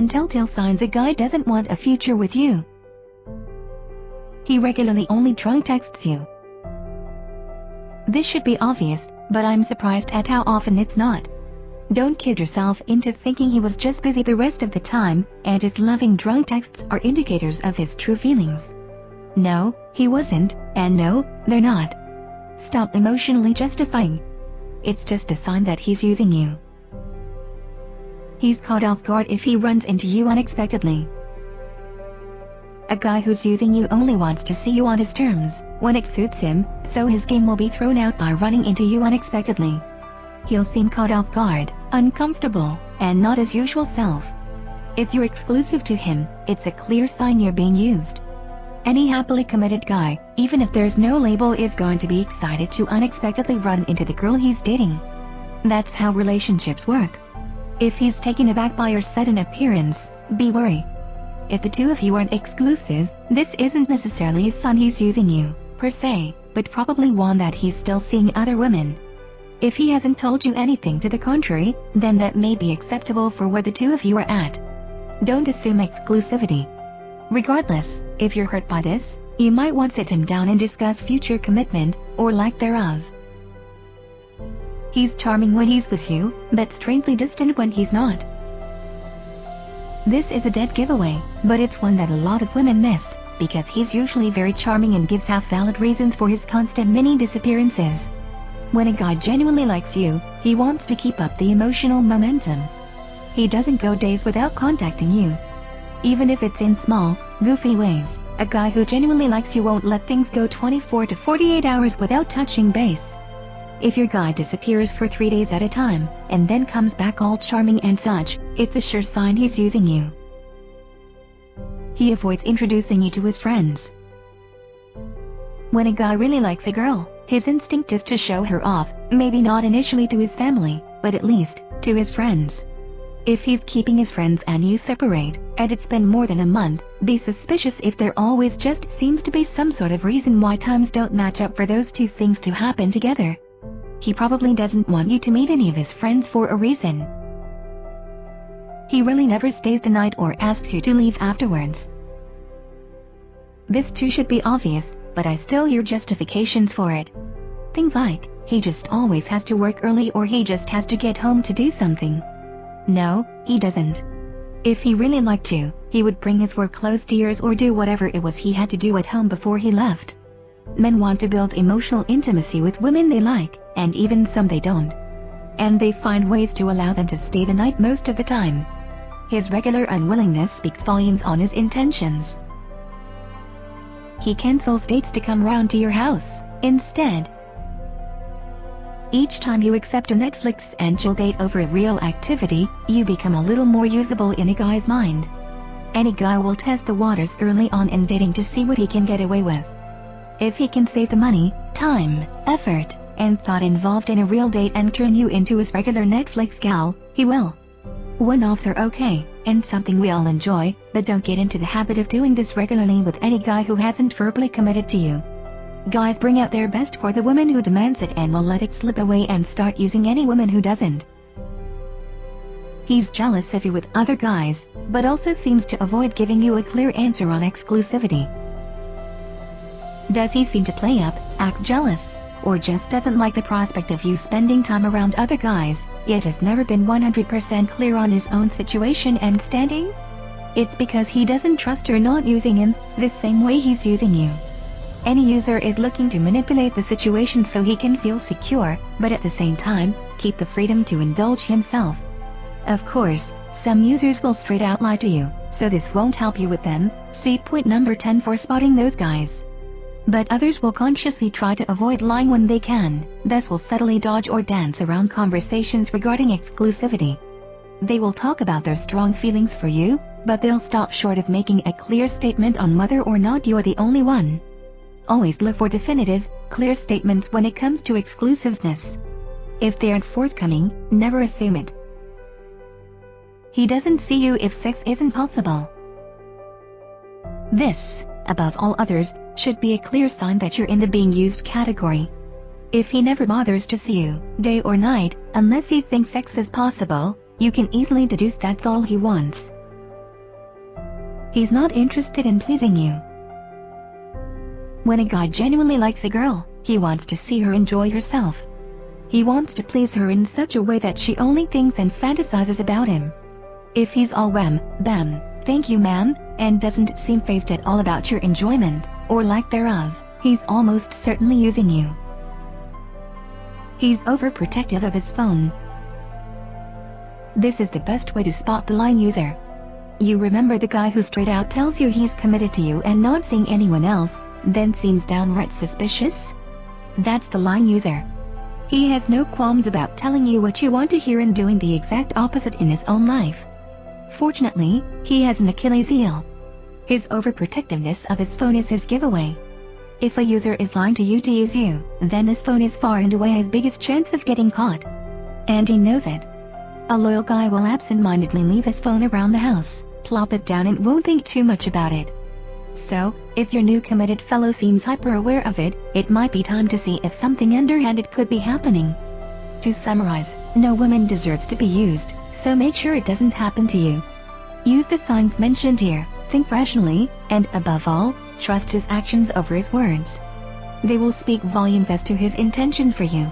common telltale signs a guy doesn't want a future with you. He regularly only drunk texts you. This should be obvious, but I'm surprised at how often it's not. Don't kid yourself into thinking he was just busy the rest of the time, and his loving drunk texts are indicators of his true feelings. No, he wasn't, and no, they're not. Stop emotionally justifying. It's just a sign that he's using you. He's caught off guard if he runs into you unexpectedly. A guy who's using you only wants to see you on his terms, when it suits him, so his game will be thrown out by running into you unexpectedly. He'll seem caught off guard, uncomfortable, and not his usual self. If you're exclusive to him, it's a clear sign you're being used. Any happily committed guy, even if there's no label, is going to be excited to unexpectedly run into the girl he's dating. That's how relationships work. If he's taken aback by your sudden appearance, be wary. If the two of you aren't exclusive, this isn't necessarily a sign he's using you, per se, but probably one that he's still seeing other women. If he hasn't told you anything to the contrary, then that may be acceptable for where the two of you are at. Don't assume exclusivity. Regardless, if you're hurt by this, you might want to sit him down and discuss future commitment, or lack thereof. He's charming when he's with you, but strangely distant when he's not. This is a dead giveaway, but it's one that a lot of women miss, because he's usually very charming and gives half-valid reasons for his constant mini disappearances. When a guy genuinely likes you, he wants to keep up the emotional momentum. He doesn't go days without contacting you. Even if it's in small, goofy ways, a guy who genuinely likes you won't let things go 24 to 48 hours without touching base. If your guy disappears for 3 days at a time, and then comes back all charming and such, it's a sure sign he's using you. He avoids introducing you to his friends. When a guy really likes a girl, his instinct is to show her off, maybe not initially to his family, but at least to his friends. If he's keeping his friends and you separate, and it's been more than a month, be suspicious if there always just seems to be some sort of reason why times don't match up for those two things to happen together. He probably doesn't want you to meet any of his friends for a reason. He really never stays the night or asks you to leave afterwards. This too should be obvious, but I still hear justifications for it. Things like, he just always has to work early, or he just has to get home to do something. No, he doesn't. If he really liked you, he would bring his work clothes to yours or do whatever it was he had to do at home before he left. Men want to build emotional intimacy with women they like, and even some they don't. And they find ways to allow them to stay the night most of the time. His regular unwillingness speaks volumes on his intentions. He cancels dates to come round to your house, instead. Each time you accept a Netflix and chill date over a real activity, you become a little more usable in a guy's mind. Any guy will test the waters early on in dating to see what he can get away with. If he can save the money, time, effort, and thought involved in a real date and turn you into his regular Netflix gal, he will. One-offs are okay, and something we all enjoy, but don't get into the habit of doing this regularly with any guy who hasn't verbally committed to you. Guys bring out their best for the woman who demands it and will let it slip away and start using any woman who doesn't. He's jealous of you with other guys, but also seems to avoid giving you a clear answer on exclusivity. Does he seem to play up, act jealous, or just doesn't like the prospect of you spending time around other guys, yet has never been 100% clear on his own situation and standing? It's because he doesn't trust you're not using him, the same way he's using you. Any user is looking to manipulate the situation so he can feel secure, but at the same time, keep the freedom to indulge himself. Of course, some users will straight out lie to you, so this won't help you with them. See point number 10 for spotting those guys. But others will consciously try to avoid lying when they can, thus will subtly dodge or dance around conversations regarding exclusivity. They will talk about their strong feelings for you, but they'll stop short of making a clear statement on whether or not you're the only one. Always look for definitive, clear statements when it comes to exclusiveness. If they aren't forthcoming, never assume it. He doesn't see you if sex isn't possible. This, above all others, should be a clear sign that you're in the being used category. If he never bothers to see you, day or night, unless he thinks sex is possible, you can easily deduce that's all he wants. He's not interested in pleasing you. When a guy genuinely likes a girl, he wants to see her enjoy herself. He wants to please her in such a way that she only thinks and fantasizes about him. If he's all wham, bam, thank you ma'am, and doesn't seem fazed at all about your enjoyment, or lack thereof, he's almost certainly using you. He's overprotective of his phone. This is the best way to spot the line user. You remember the guy who straight out tells you he's committed to you and not seeing anyone else, then seems downright suspicious? That's the line user. He has no qualms about telling you what you want to hear and doing the exact opposite in his own life. Fortunately, he has an Achilles heel. His overprotectiveness of his phone is his giveaway. If a user is lying to use you, then his phone is far and away his biggest chance of getting caught. And he knows it. A loyal guy will absent-mindedly leave his phone around the house, plop it down and won't think too much about it. So, if your new committed fellow seems hyper-aware of it, it might be time to see if something underhanded could be happening. To summarize, no woman deserves to be used, so make sure it doesn't happen to you. Use the signs mentioned here, think rationally, and above all, trust his actions over his words. They will speak volumes as to his intentions for you.